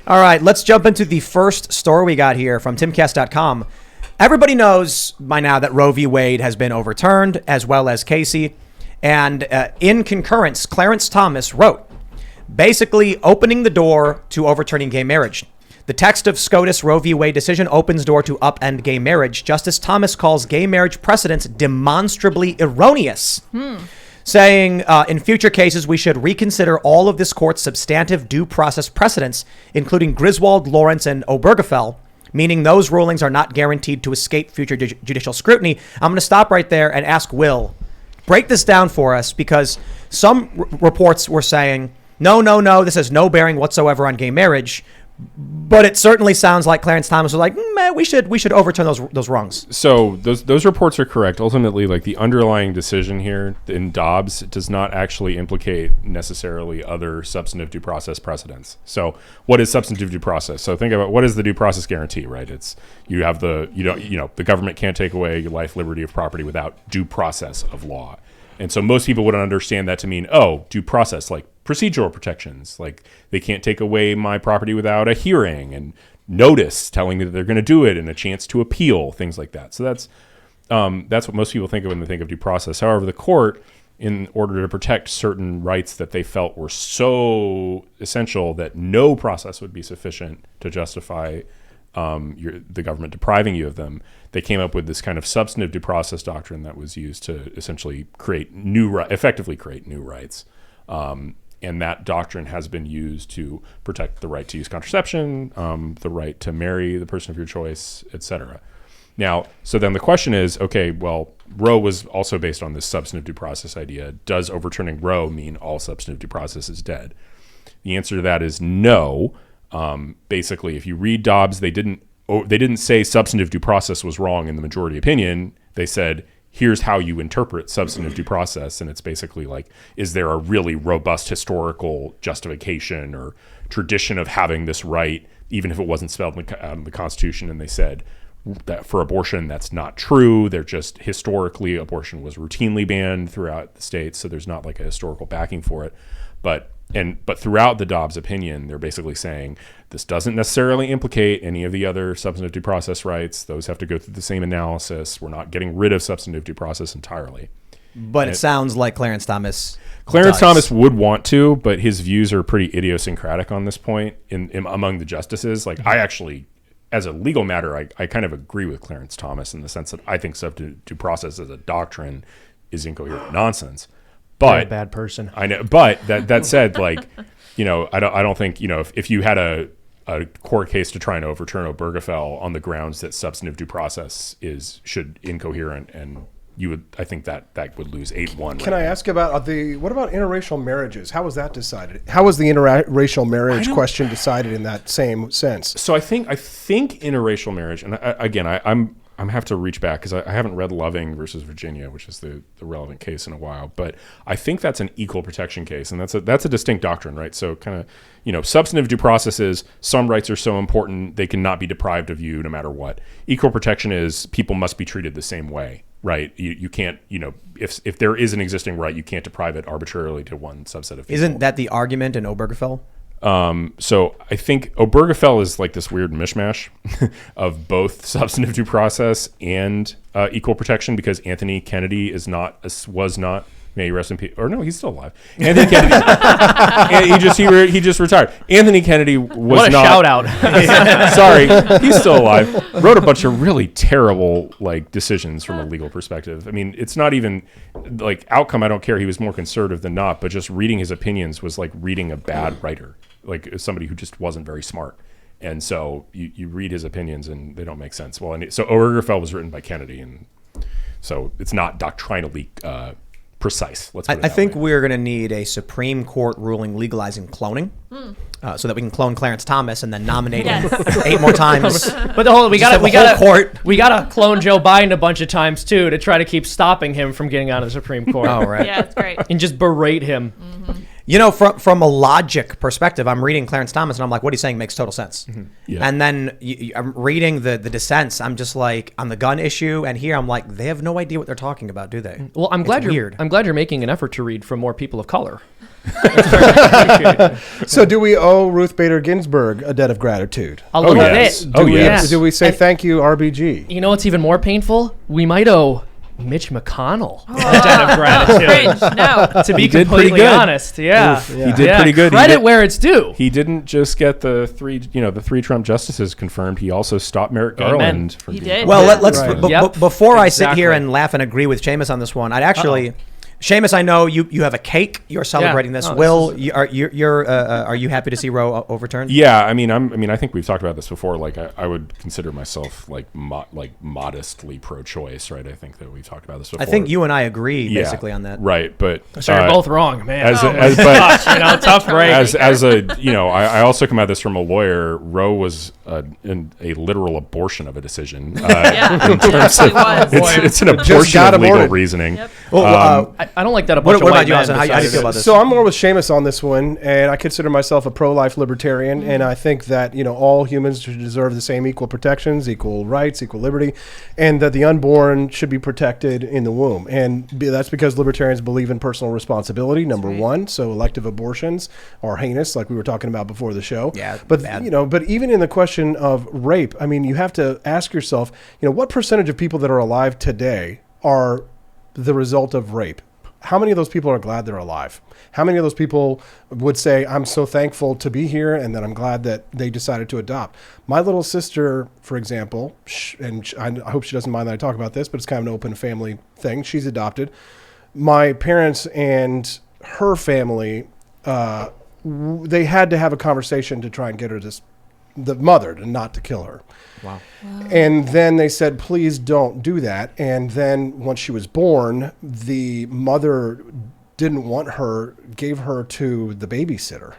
All right, let's jump into the first story we got here from Timcast.com. Everybody knows by now that Roe v. Wade has been overturned, as well as Casey. And in concurrence, Clarence Thomas wrote, basically opening the door to overturning gay marriage. The text of SCOTUS Roe v. Wade decision opens door to upend gay marriage. Justice Thomas calls gay marriage precedents demonstrably erroneous. Saying in future cases, we should reconsider all of this court's substantive due process precedents, including Griswold, Lawrence, and Obergefell, meaning those rulings are not guaranteed to escape future judicial scrutiny. I'm going to stop right there and ask Will, break this down for us, because some reports were saying, no, this has no bearing whatsoever on gay marriage. But it certainly sounds like Clarence Thomas was like, man, we should overturn those wrongs. So those reports are correct. Ultimately, like the underlying decision here in Dobbs does not actually implicate necessarily other substantive due process precedents. So what is substantive due process? So think about what is the due process guarantee, right? It's the government can't take away your life, liberty, or property without due process of law. And so most people would understand that to mean, due process, like procedural protections, like they can't take away my property without a hearing and notice telling me that they're going to do it and a chance to appeal, things like that. So that's what most people think of when they think of due process. However, the court, in order to protect certain rights that they felt were so essential that no process would be sufficient to justify the government depriving you of them, they came up with this kind of substantive due process doctrine that was used to essentially effectively create new rights. And that doctrine has been used to protect the right to use contraception, the right to marry the person of your choice, etc. Now, so then the question is, okay, well, Roe was also based on this substantive due process idea. Does overturning Roe mean all substantive due process is dead? The answer to that is no. Basically, if you read Dobbs, they didn't say substantive due process was wrong in the majority opinion. They said, here's how you interpret substantive due process. And it's basically like, is there a really robust historical justification or tradition of having this right, even if it wasn't spelled in the Constitution? And they said that for abortion, that's not true. They're just historically, abortion was routinely banned throughout the states. So there's not like a historical backing for it. But throughout the Dobbs opinion, they're basically saying this doesn't necessarily implicate any of the other substantive due process rights. Those have to go through the same analysis. We're not getting rid of substantive due process entirely. But it sounds like Clarence Thomas would want to, but his views are pretty idiosyncratic on this point among the justices. Like I actually, as a legal matter, I kind of agree with Clarence Thomas in the sense that I think substantive due process as a doctrine is incoherent nonsense. But a bad person. I know. But that said, like, I don't think, if you had a court case to try and overturn Obergefell on the grounds that substantive due process should incoherent, and I think that would lose 8-1. Can I ask about what about interracial marriages? How was that decided? How was the interracial marriage question decided in that same sense? So I think interracial marriage, and I'm have to reach back because I haven't read Loving versus Virginia, which is the relevant case in a while, but I think that's an equal protection case, and that's a distinct doctrine, right? So kind of, substantive due process is some rights are so important they cannot be deprived of you no matter what. Equal protection is people must be treated the same way, right? You can't, if there is an existing right, you can't deprive it arbitrarily to one subset of people. Isn't that the argument in Obergefell? So I think Obergefell is like this weird mishmash of both substantive due process and equal protection, because Anthony Kennedy was not. May he rest in peace. Or no, he's still alive. Anthony Kennedy. he just retired. Anthony Kennedy was what a not. Shout out. Sorry, he's still alive. Wrote a bunch of really terrible decisions from a legal perspective. I mean, it's not even outcome. I don't care. He was more conservative than not. But just reading his opinions was like reading a bad writer, like somebody who just wasn't very smart. And so you read his opinions and they don't make sense. Well, so Obergefell was written by Kennedy, and so it's not doctrinally precise. I think we're going to need a Supreme Court ruling legalizing cloning, so that we can clone Clarence Thomas and then nominate him 8 more times. But we got to clone Joe Biden a bunch of times too to try to keep stopping him from getting out of the Supreme Court. Oh, right. Yeah, it's great. And just berate him. Mm-hmm. From a logic perspective, I'm reading Clarence Thomas and I'm like, what he's saying makes total sense. Mm-hmm. Yeah. And then I'm reading the dissents. I'm just like, on the gun issue, and here I'm like, they have no idea what they're talking about, do they? Well, I'm glad you're making an effort to read from more people of color. So do we owe Ruth Bader Ginsburg a debt of gratitude? A little yes. bit. Oh, yes. Do we say thank you, RBG? You know what's even more painful? We might owe Mitch McConnell a debt of gratitude. Cringe, no. To be He did pretty completely good. honest, yeah. He did pretty good. Credit where it's due. He didn't just get the three Trump justices confirmed. He also stopped Merrick Amen. Garland. He being- did. Well, Yeah. let's Right. Yep. before I sit here Exactly. and laugh and agree with Seamus on this one. I'd actually, Seamus, I know you have a cake. You're celebrating this. No, Will, this are you happy to see Roe overturned? Yeah, I mean, I think we've talked about this before. Like, I would consider myself like modestly pro-choice, right? I think that we've talked about this before. I think you and I agree Yeah, basically on that. right? But So you're both wrong, man. as Oh, but tough break. as a I also come at this from a lawyer. Roe was a literal abortion of a decision. Yeah, In terms of, it was. it's an abortion got of legal aborted. reasoning. Yep. Well, I don't like that a bunch what of about white you, men Austin? How do you decided feel it. about this? So I'm more with Seamus on this one, and I consider myself a pro-life libertarian, and I think that all humans deserve the same equal protections, equal rights, equal liberty, and that the unborn should be protected in the womb. And that's because libertarians believe in personal responsibility. Number one, so elective abortions are heinous, like we were talking about before the show. Yeah, but bad. but even in the question of rape, I mean, you have to ask yourself, what percentage of people that are alive today are the result of rape? How many of those people are glad they're alive? How many of those people would say, I'm so thankful to be here and that I'm glad that they decided to adopt? My little sister, for example, I hope she doesn't mind that I talk about this, but it's kind of an open family thing. She's adopted. My parents and her family, they had to have a conversation to try and get her the mother to not to kill her. Wow. And then they said, please don't do that. And then once she was born, the mother didn't want her, gave her to the babysitter.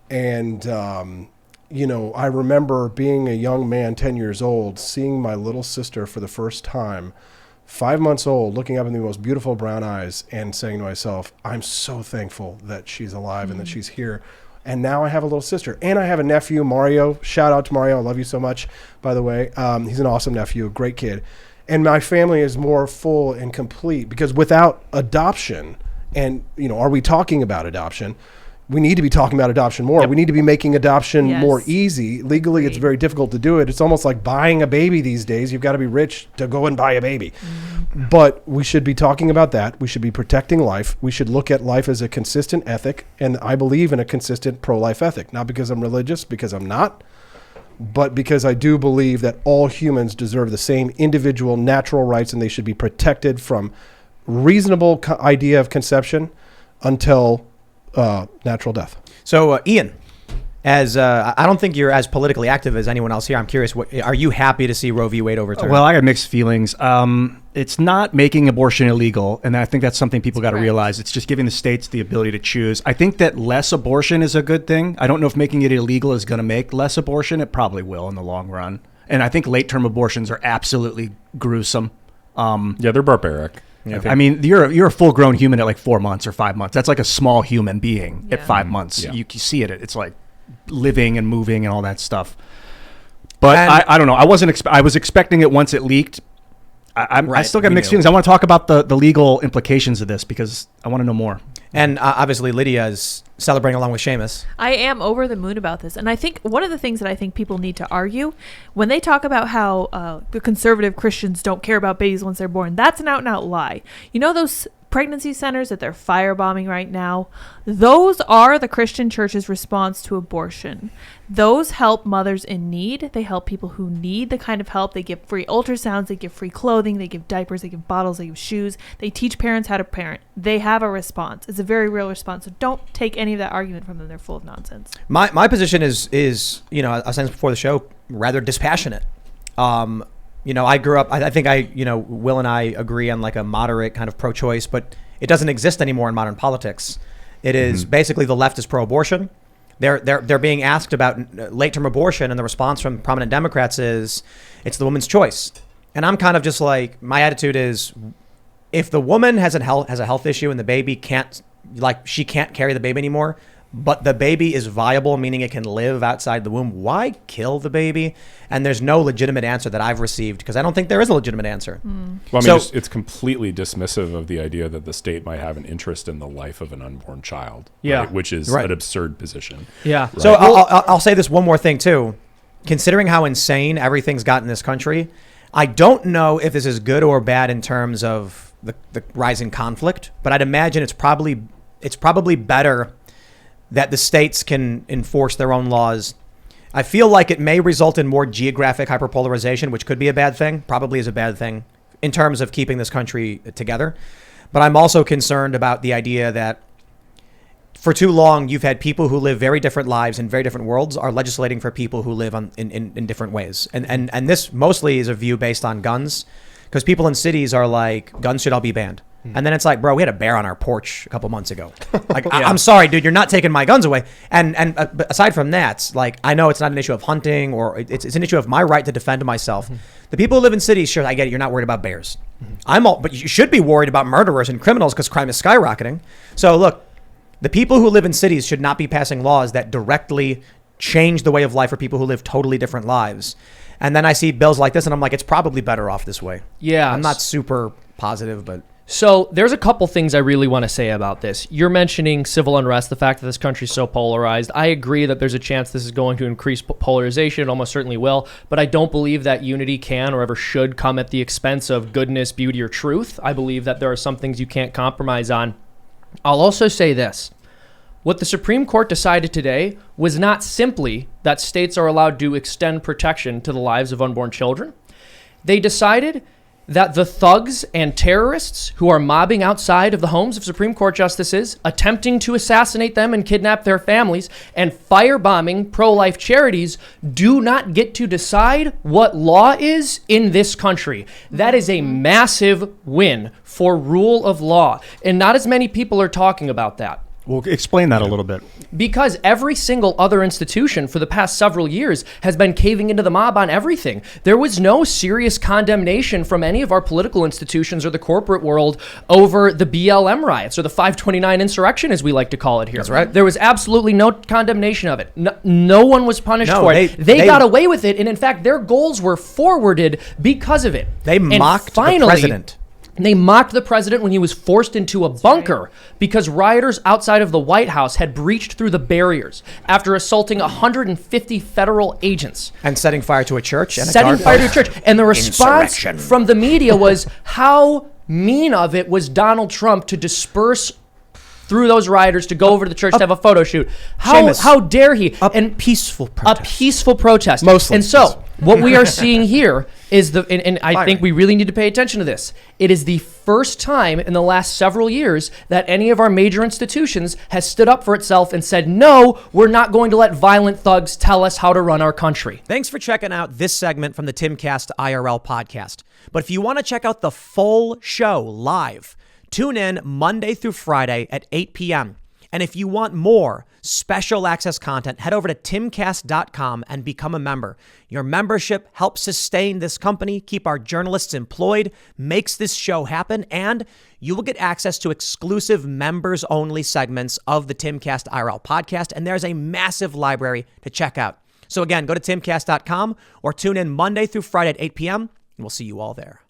And, I remember being a young man, 10 years old, seeing my little sister for the first time, 5 months old, looking up in the most beautiful brown eyes and saying to myself, I'm so thankful that she's alive and that she's here. And now I have a little sister. And I have a nephew, Mario. Shout out to Mario. I love you so much, by the way. He's an awesome nephew, a great kid. And my family is more full and complete because without adoption, and, are we talking about adoption? We need to be talking about adoption more. Yep. We need to be making adoption Yes. more easy. Legally, it's Agreed. very difficult to do it. It's almost like buying a baby these days. You've got to be rich to go and buy a baby. But we should be talking about that. We should be protecting life. We should look at life as a consistent ethic. And I believe in a consistent pro-life ethic, not because I'm religious, because I'm not, but because I do believe that all humans deserve the same individual natural rights and they should be protected from reasonable idea of conception until natural death. So, Ian, as I don't think you're as politically active as anyone else here. I'm curious, are you happy to see Roe v. Wade overturned? Well, I got mixed feelings. It's not making abortion illegal, and I think that's something people got to correct. realize. It's just giving the states the ability to choose. I think that less abortion is a good thing. I don't know if making it illegal is going to make less abortion. It probably will in the long run. And I think late-term abortions are absolutely gruesome. Yeah, they're barbaric. I mean, you're a full-grown human at like 4 months or 5 months. That's like a small human being at Yeah. 5 months. Yeah. You see it. It's like living and moving and all that stuff. But And- I don't know. I was expecting it once it leaked. I Right, still got we mixed knew. feelings. I want to talk about the legal implications of this because I want to know more. And obviously, Lydia is celebrating along with Seamus. I am over the moon about this. And I think one of the things that I think people need to argue when they talk about how the conservative Christians don't care about babies once they're born, that's an out and out lie. You know those pregnancy centers that they're firebombing right now? Those are the Christian church's response to abortion. Those help mothers in need. They help people who need the kind of help. They give free ultrasounds. They give free clothing. They give diapers. They give bottles. They give shoes. They teach parents how to parent. They have a response. It's a very real response. So don't take any of that argument from them. They're full of nonsense. My position is I was saying this before the show, rather dispassionate. I grew up. I think Will and I agree on like a moderate kind of pro-choice, but it doesn't exist anymore in modern politics. It is basically the left is pro-abortion. They're being asked about late-term abortion, and the response from prominent Democrats is it's the woman's choice. And I'm kind of just like, my attitude is, if the woman has a health issue and the baby can't carry the baby anymore, but the baby is viable, meaning it can live outside the womb, why kill the baby? And there's no legitimate answer that I've received, because I don't think there is a legitimate answer. Well, I mean, it's completely dismissive of the idea that the state might have an interest in the life of an unborn child, Yeah. right? Which is Right. an absurd position. Yeah. Right. So I'll say this one more thing too. Considering how insane everything's got in this country, I don't know if this is good or bad in terms of the rising conflict, but I'd imagine it's probably better that the states can enforce their own laws. I feel like it may result in more geographic hyperpolarization, which could be a bad thing, probably is a bad thing in terms of keeping this country together. But I'm also concerned about the idea that for too long, you've had people who live very different lives in very different worlds are legislating for people who live in different ways. And this mostly is a view based on guns, because people in cities are like, guns should all be banned. And then it's like, bro, we had a bear on our porch a couple months ago. Like, I'm sorry, dude, you're not taking my guns away. And but aside from that, like, I know it's not an issue of hunting, or it's an issue of my right to defend myself. The people who live in cities, sure, I get it. You're not worried about bears. But you should be worried about murderers and criminals, because crime is skyrocketing. So look, the people who live in cities should not be passing laws that directly change the way of life for people who live totally different lives. And then I see bills like this, and I'm like, it's probably better off this way. Yeah. I'm not super positive, but... So there's a couple things I really want to say about this. You're mentioning civil unrest, the fact that this country's so polarized. I agree that there's a chance this is going to increase polarization. It almost certainly will. But I don't believe that unity can or ever should come at the expense of goodness, beauty, or truth. I believe that there are some things you can't compromise on. I'll also say this. What the Supreme Court decided today was not simply that states are allowed to extend protection to the lives of unborn children. They decided that the thugs and terrorists who are mobbing outside of the homes of Supreme Court justices, attempting to assassinate them and kidnap their families, and firebombing pro-life charities do not get to decide what law is in this country. That is a massive win for rule of law, and not as many people are talking about that. Well, explain that a little bit. Because every single other institution for the past several years has been caving into the mob on everything. There was no serious condemnation from any of our political institutions or the corporate world over the BLM riots, or the 529 insurrection, as we like to call it here. That's right. There was absolutely no condemnation of it. No one was punished for it. They got away with it, and in fact, their goals were forwarded because of it. They mocked the president. They mocked the president when he was forced into a bunker because rioters outside of the White House had breached through the barriers after assaulting 150 federal agents. And setting fire to a church. And setting fire to a church. And the response from the media was, how mean of it was Donald Trump to disperse through those rioters to go over to the church to have a photo shoot. How dare he? Peaceful protest. A peaceful protest. Mostly. And so what we are seeing here is and I think we really need to pay attention to this. It is the first time in the last several years that any of our major institutions has stood up for itself and said, no, we're not going to let violent thugs tell us how to run our country. Thanks for checking out this segment from the Timcast IRL podcast. But if you want to check out the full show live, tune in Monday through Friday at 8 p.m. And if you want more special access content, head over to timcast.com and become a member. Your membership helps sustain this company, keep our journalists employed, makes this show happen, and you will get access to exclusive members-only segments of the Timcast IRL podcast, and there's a massive library to check out. So again, go to timcast.com or tune in Monday through Friday at 8 p.m., and we'll see you all there.